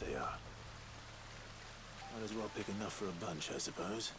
they are. Might as well pick enough for a bunch, I suppose.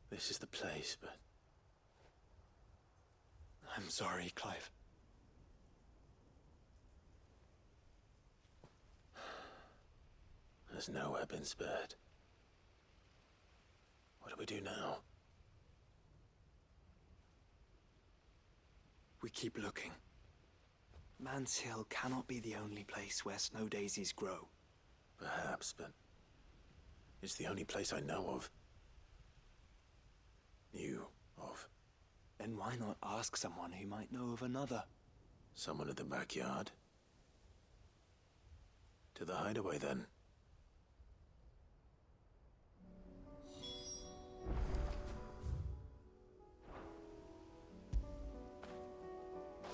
This is the place, but... I'm sorry, Clive. There's nowhere been spared. What do we do now? We keep looking. Man's Hill cannot be the only place where snow daisies grow. Perhaps, but... it's the only place I know of. Knew of. Then why not ask someone who might know of another? Someone at the backyard? To the hideaway, then.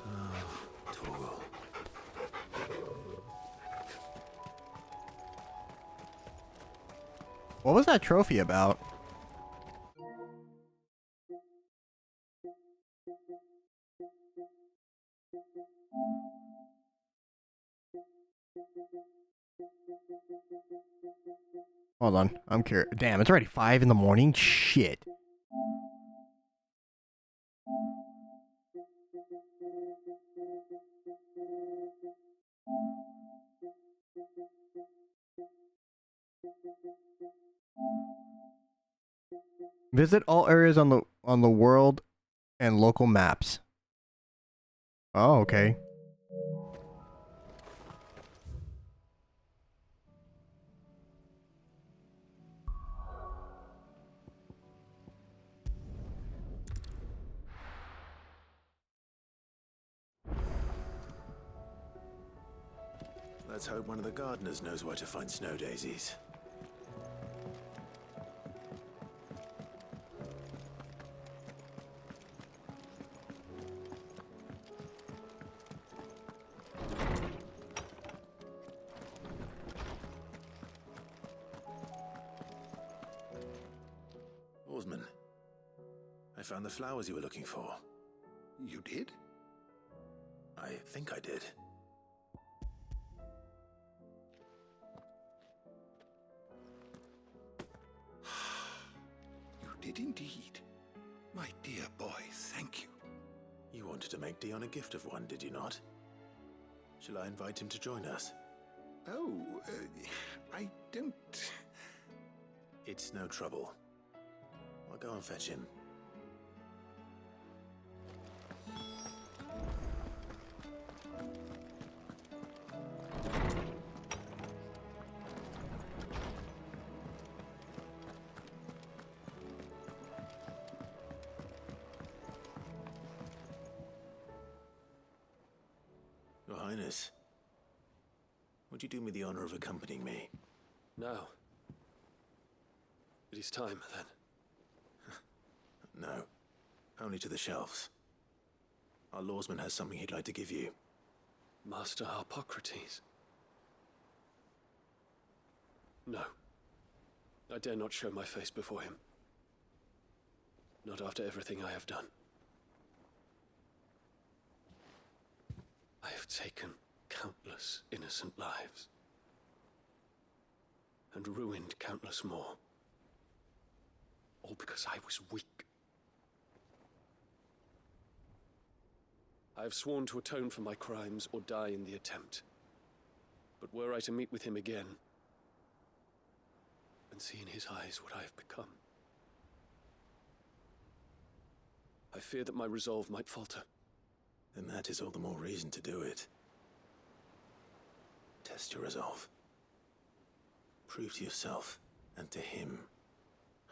Oh, Torgal. What was that trophy about? Hold on, I'm curious. Damn, it's already 5 in the morning? Shit. Visit all areas on the world and local maps. Oh, okay. Let's hope one of the gardeners knows where to find snow daisies. Oarsman, I found the flowers you were looking for. You did? I think I did. You did indeed. My dear boy, thank you. You wanted to make Dion a gift of one, did you not? Shall I invite him to join us? Oh, I don't... It's no trouble. I'll go and fetch him. Your Highness, would you do me the honor of accompanying me? Now. It is time, then. No, only to the shelves. Our lawsman has something he'd like to give you. Master Harpocrates. No. I dare not show my face before him. Not after everything I have done. I have taken countless innocent lives. And ruined countless more. All because I was weak. I have sworn to atone for my crimes or die in the attempt. But were I to meet with him again, and see in his eyes what I have become, I fear that my resolve might falter. Then that is all the more reason to do it. Test your resolve. Prove to yourself, and to him,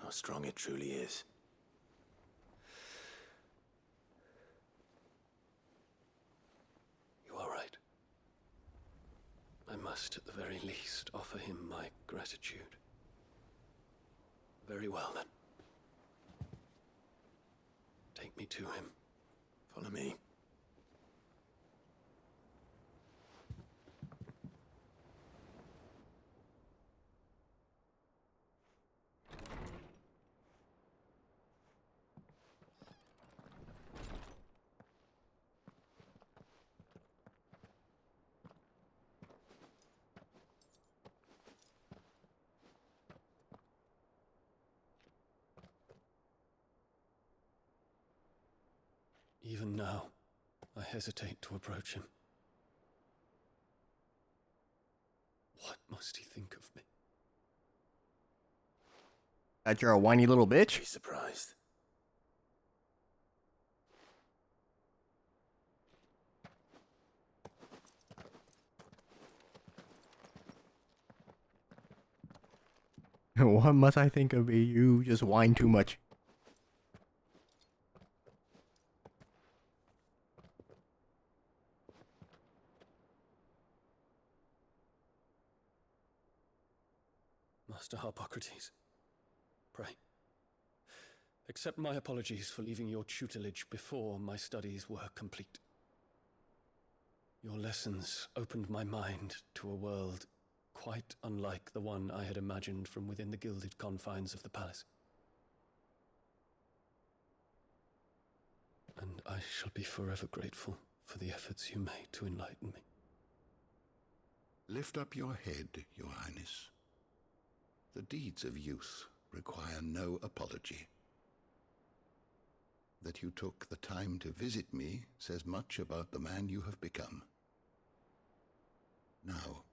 how strong it truly is. You are right. I must, at the very least, offer him my gratitude. Very well, then. Take me to him. Follow me. Even now, I hesitate to approach him. What must he think of me? That you're a whiny little bitch? Be surprised. What must I think of you? You just whine too much. Master Harpocrates, pray, accept my apologies for leaving your tutelage before my studies were complete. Your lessons opened my mind to a world quite unlike the one I had imagined from within the gilded confines of the palace. And I shall be forever grateful for the efforts you made to enlighten me. Lift up your head, Your Highness. The deeds of youth require no apology. That you took the time to visit me says much about the man you have become. Now,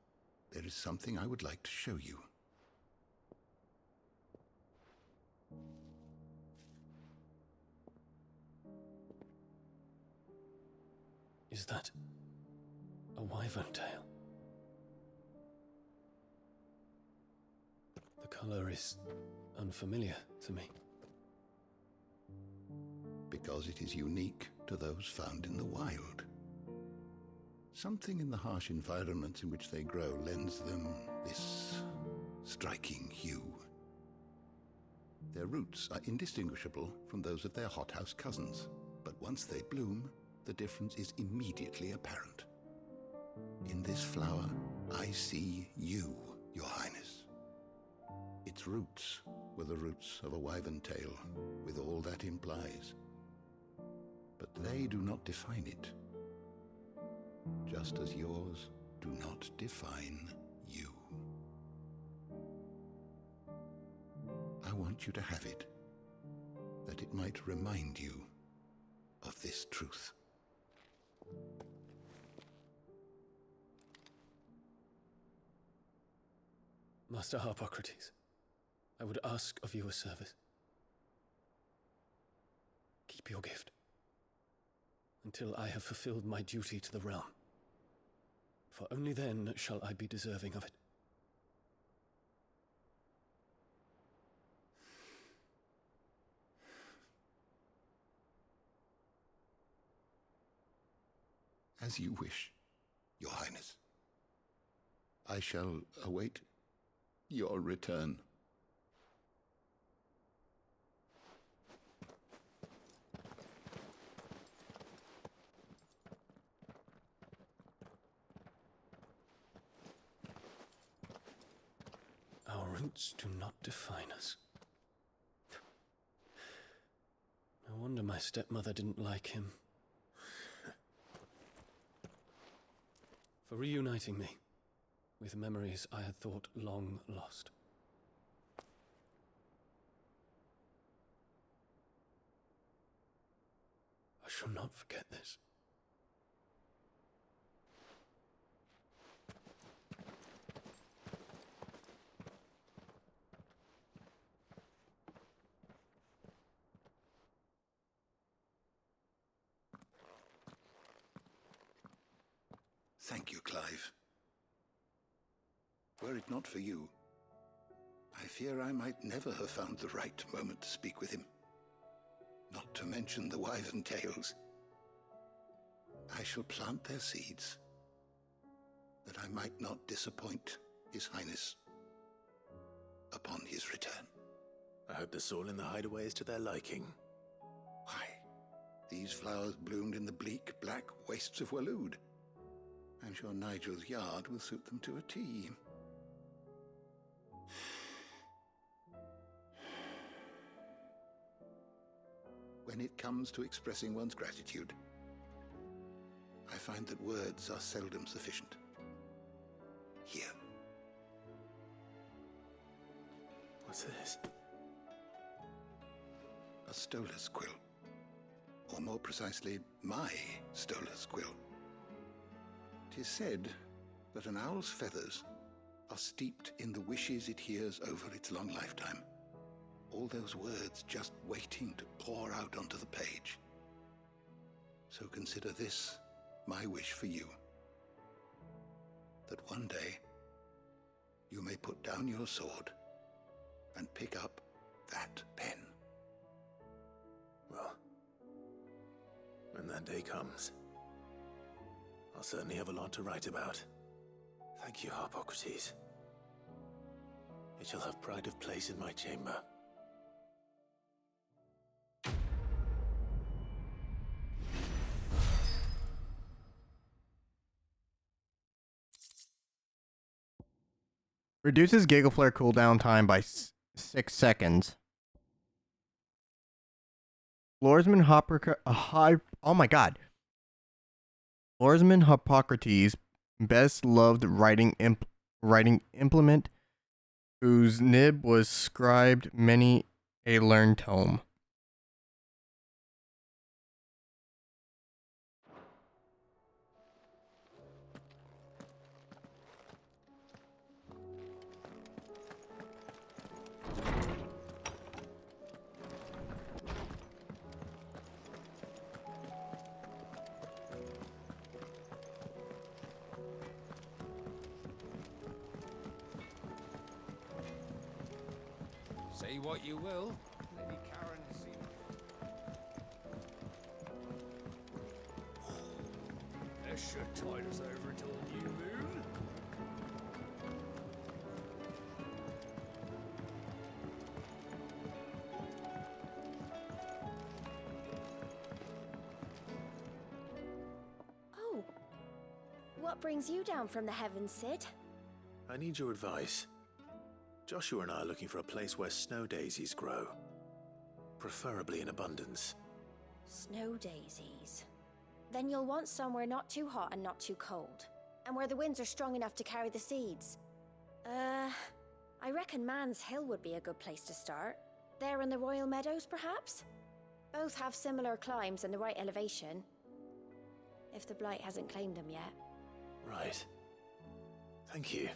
there is something I would like to show you. Is that a wyvern tail? The color is unfamiliar to me. Because it is unique to those found in the wild. Something in the harsh environments in which they grow lends them this striking hue. Their roots are indistinguishable from those of their hothouse cousins, but once they bloom, the difference is immediately apparent. In this flower, I see you, Your Highness. Its roots were the roots of a wyvern tail, with all that implies. But they do not define it, just as yours do not define you. I want you to have it, that it might remind you of this truth. Master Harpocrates, I would ask of you a service. Keep your gift until I have fulfilled my duty to the realm, for only then shall I be deserving of it. As you wish, Your Highness. I shall await your return. Our roots do not define us. No wonder my stepmother didn't like him. For reuniting me with memories I had thought long lost. I shall not forget this. Thank you, Clive. Were it not for you, I fear I might never have found the right moment to speak with him. Not to mention the wyvern tales. I shall plant their seeds, that I might not disappoint His Highness upon his return. I hope the soil in the hideaway is to their liking. Why, these flowers bloomed in the bleak, black wastes of Waloed. I'm sure Nigel's yard will suit them to a T. When it comes to expressing one's gratitude, I find that words are seldom sufficient. Here. What's this? A stolas quill. Or more precisely, my stolas quill. 'Tis said that an owl's feathers are steeped in the wishes it hears over its long lifetime. All those words just waiting to pour out onto the page. So consider this my wish for you. That one day you may put down your sword and pick up that pen. Well, when that day comes, I'll certainly have a lot to write about. Thank you, Harpocrates. It shall have pride of place in my chamber. Reduces Giga Flare cooldown time by 6 seconds. Floresman oh my god. Floresman Hippocrates, best loved writing implement, whose nib was scribed many a learned tome. Say what you will, Lady Karen has seen. This should tide us over till the new moon. Oh, what brings you down from the heavens, Sid? I need your advice. Joshua and I are looking for a place where snow daisies grow. Preferably in abundance. Snow daisies. Then you'll want somewhere not too hot and not too cold. And where the winds are strong enough to carry the seeds. I reckon Man's Hill would be a good place to start. There in the Royal Meadows, perhaps? Both have similar climbs and the right elevation. If the Blight hasn't claimed them yet. Right. Thank you.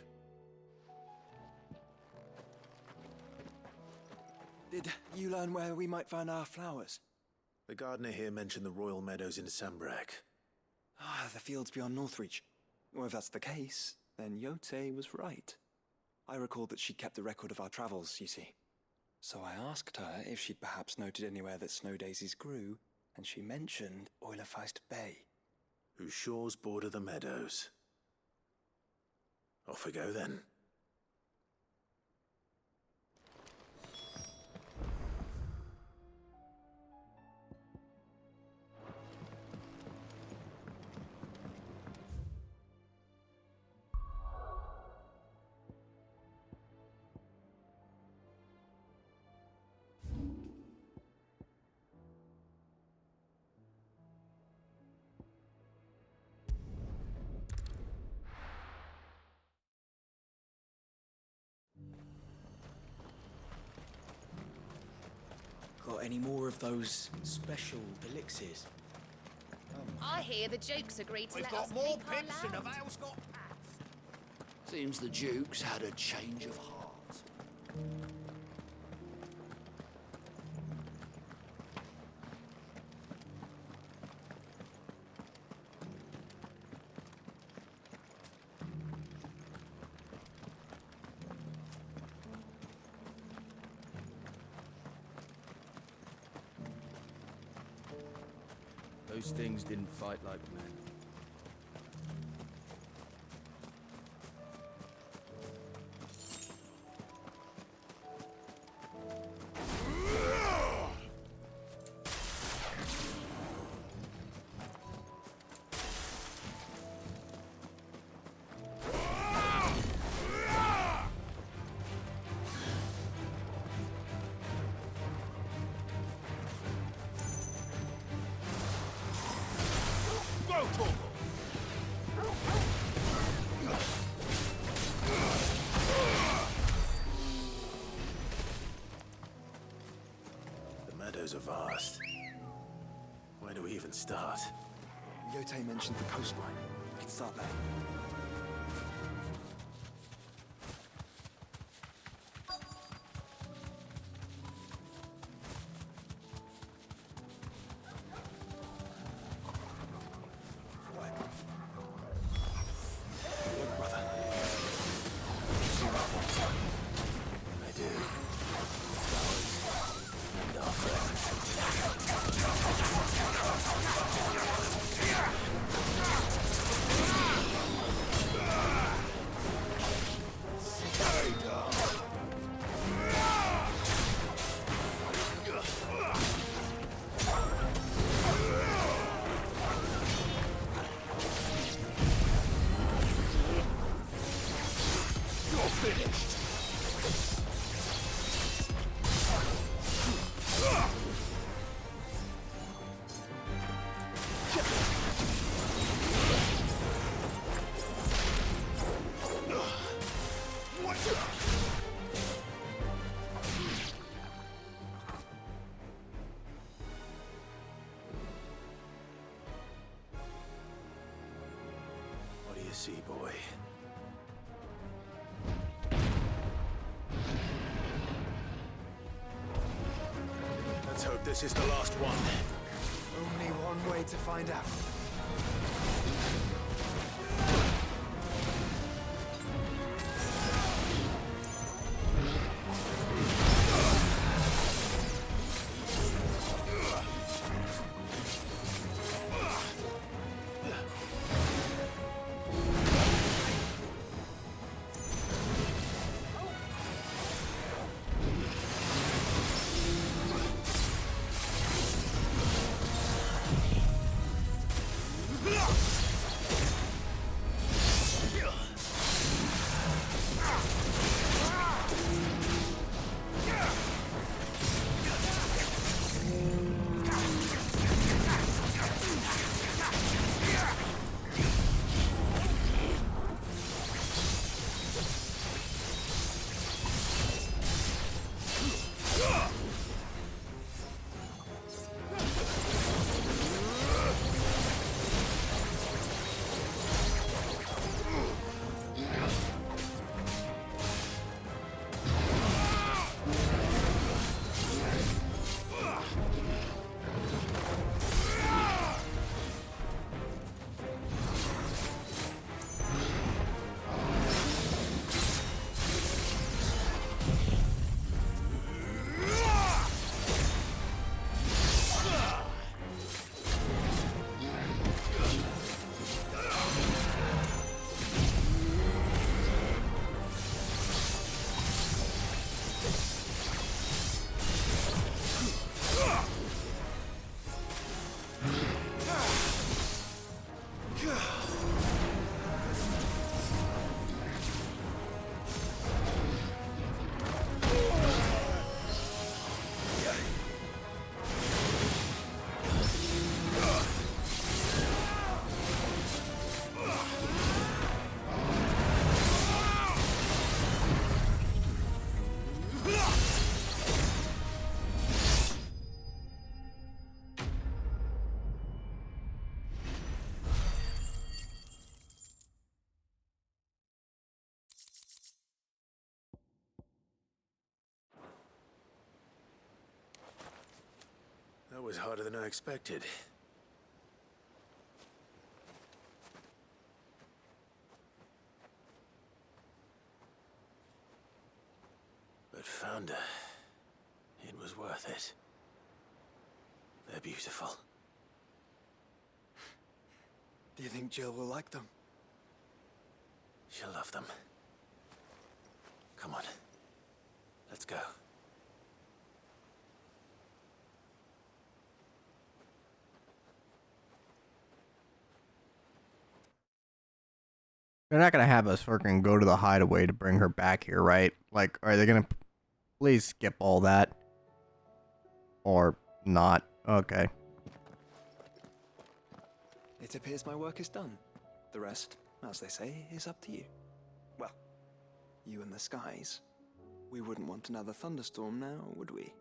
Did you learn where we might find our flowers? The gardener here mentioned the Royal Meadows in Sambrek. Ah, the fields beyond Northreach. Well, if that's the case, then Yote was right. I recalled that she'd kept the record of our travels, you see. So I asked her if she'd perhaps noted anywhere that snow daisies grew, and she mentioned Oilerfeist Bay. Whose shores border the meadows. Off we go then. Got any more of those special elixirs? I hear the Dukes agreed to We've let got us more keep our pits than the land. Vale's got paths. Seems the Duke's had a change of heart. Those things didn't fight like men. The meadows are vast. Where do we even start? Yote mentioned the coastline. We can start there. Look, brother. See that one? I do. Flowers and our friends. What do you see, boy? Let's hope this is the last one. Only one way to find out. That was harder than I expected. But Founder, it was worth it. They're beautiful. Do you think Jill will like them? She'll love them. Come on. Let's go. They're not gonna have us fucking go to the hideaway to bring her back here, right? Like, are they gonna please skip all that? Or not? Okay. It appears my work is done. The rest, as they say, is up to you. Well, you and the skies. We wouldn't want another thunderstorm now, would we?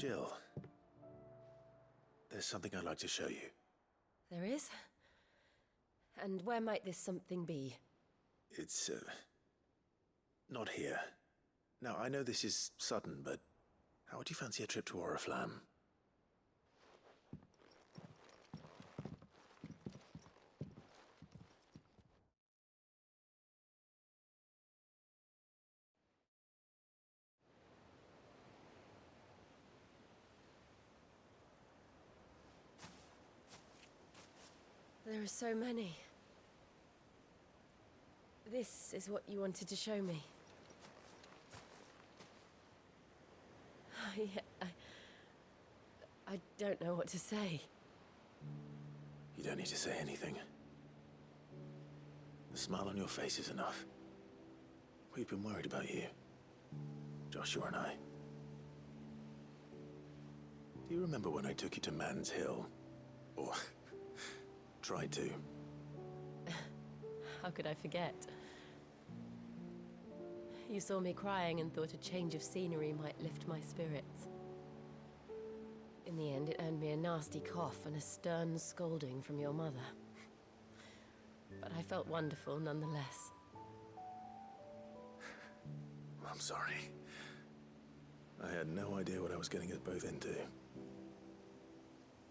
Jill, there's something I'd like to show you. There is? And where might this something be? It's, not here. Now, I know this is sudden, but how would you fancy a trip to Oriflamme? There are so many. This is what you wanted to show me. I don't know what to say. You don't need to say anything. The smile on your face is enough. We've been worried about you, Joshua and I. Do you remember when I took you to Man's Hill? Or tried to? How could I forget? You saw me crying and thought a change of scenery might lift my spirits. In the end, it earned me a nasty cough and a stern scolding from your mother. But I felt wonderful nonetheless. I'm sorry. I had no idea what I was getting us both into.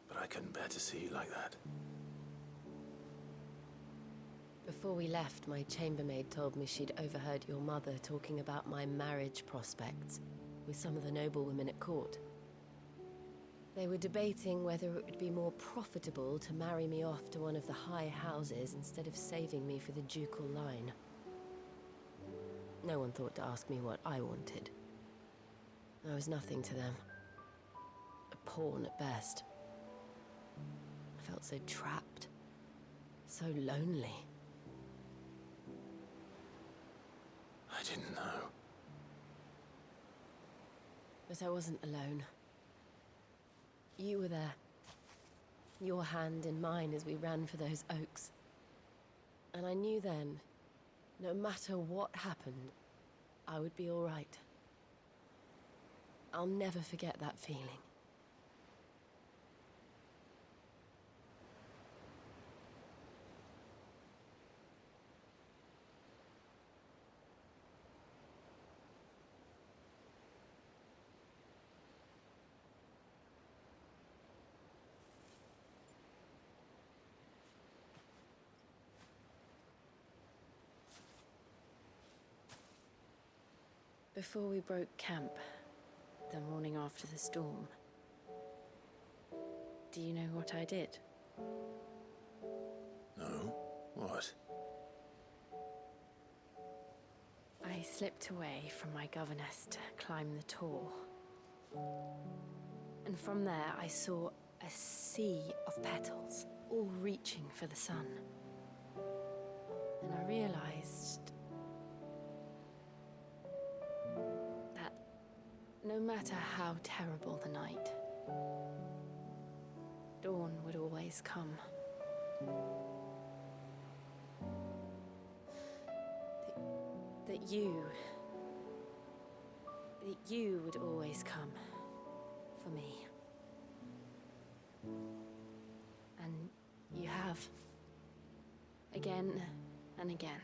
But I couldn't bear to see you like that. Before we left, my chambermaid told me she'd overheard your mother talking about my marriage prospects with some of the noblewomen at court. They were debating whether it would be more profitable to marry me off to one of the high houses instead of saving me for the ducal line. No one thought to ask me what I wanted. I was nothing to them. A pawn at best. I felt so trapped, so lonely. I didn't know. But I wasn't alone. You were there. Your hand in mine as we ran for those oaks. And I knew then, no matter what happened, I would be all right. I'll never forget that feeling. Before we broke camp, the morning after the storm, Do you know what I did? No? What? I slipped away from my governess to climb the tor. And from there I saw a sea of petals, all reaching for the sun. And I realized that no matter how terrible the night, dawn would always come. That you would always come for me. And you have. Again and again.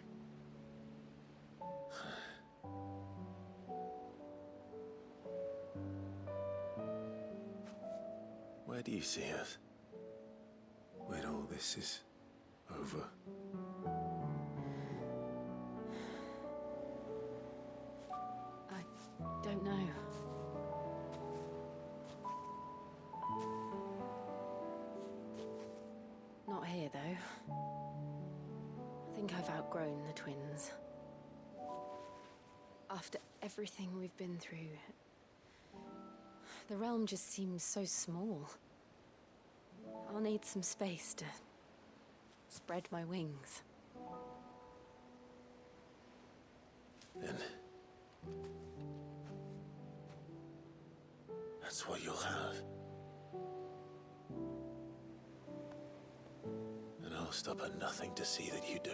Where do you see us? When all this is over? I don't know. Not here, though. I think I've outgrown the twins. After everything we've been through, the realm just seems so small. I'll need some space to spread my wings. Then that's what you'll have. And I'll stop at nothing to see that you do.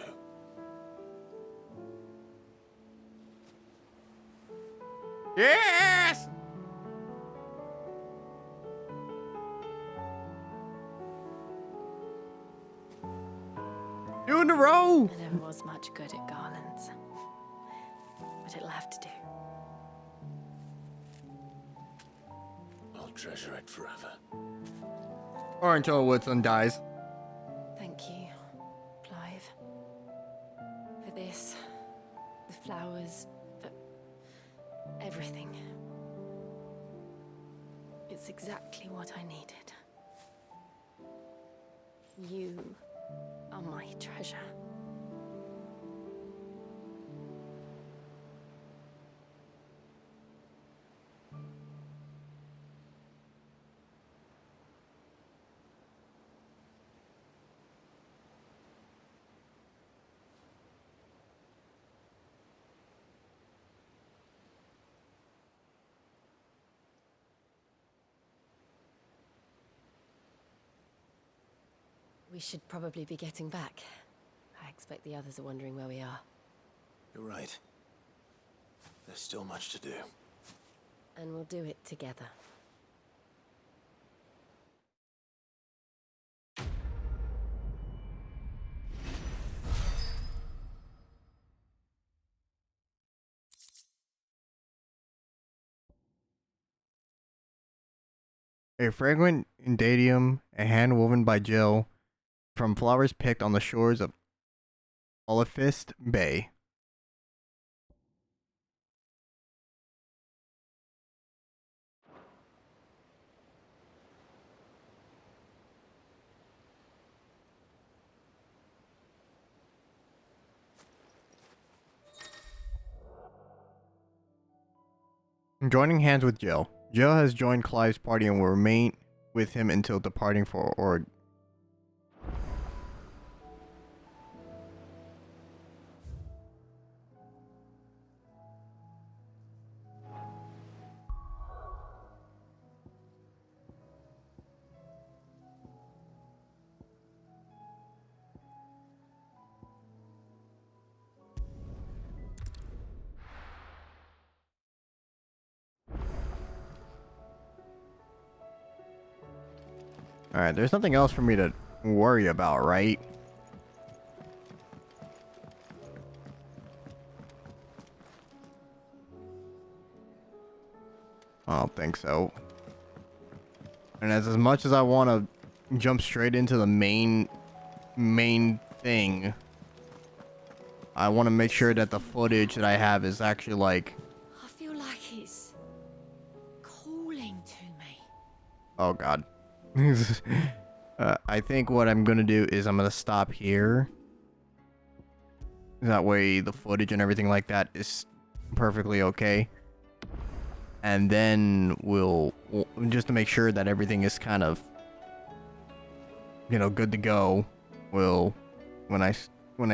Yes! Two in a row! I never was much good at garlands, but it'll have to do. I'll treasure it forever. Or until Woodson dies. Thank you, Clive. For this, the flowers, for everything. It's exactly what I needed. You are my treasure. We should probably be getting back. I expect the others are wondering where we are. You're right. There's still much to do. And we'll do it together. A fragrant indidium, a hand woven by Jill, from flowers picked on the shores of Olifist Bay. Joining hands with Jill. Jill has joined Clive's party and will remain with him until departing for Org. Alright, there's nothing else for me to worry about, right? I don't think so. And as much as I want to jump straight into the main thing, I want to make sure that the footage that I have is actually like... I feel like it's calling to me. Oh god. I think what I'm gonna do is I'm gonna stop here. That way the footage and everything like that is perfectly okay. And then we'll just to make sure that everything is kind of, you know, good to go. When I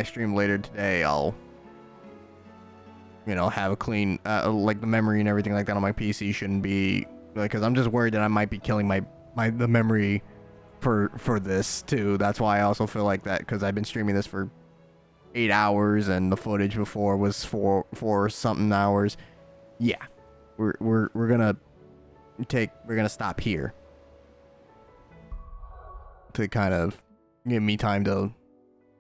stream later today, I'll, you know, have a clean like the memory and everything like that on my PC shouldn't be, because I'm just worried that I might be killing the memory for this too. That's why I also feel like that, because I've been streaming this for 8 hours and the footage before was for something hours. Yeah, we're gonna stop here to kind of give me time to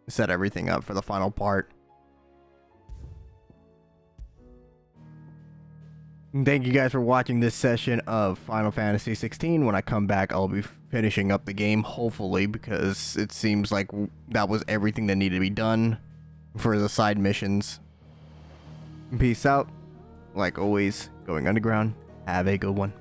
set everything up for the final part. And thank you guys for watching this session of Final Fantasy XVI. When I come back, I'll be finishing up the game, hopefully, because it seems like that was everything that needed to be done for the side missions. Peace out. Like always, going underground. Have a good one.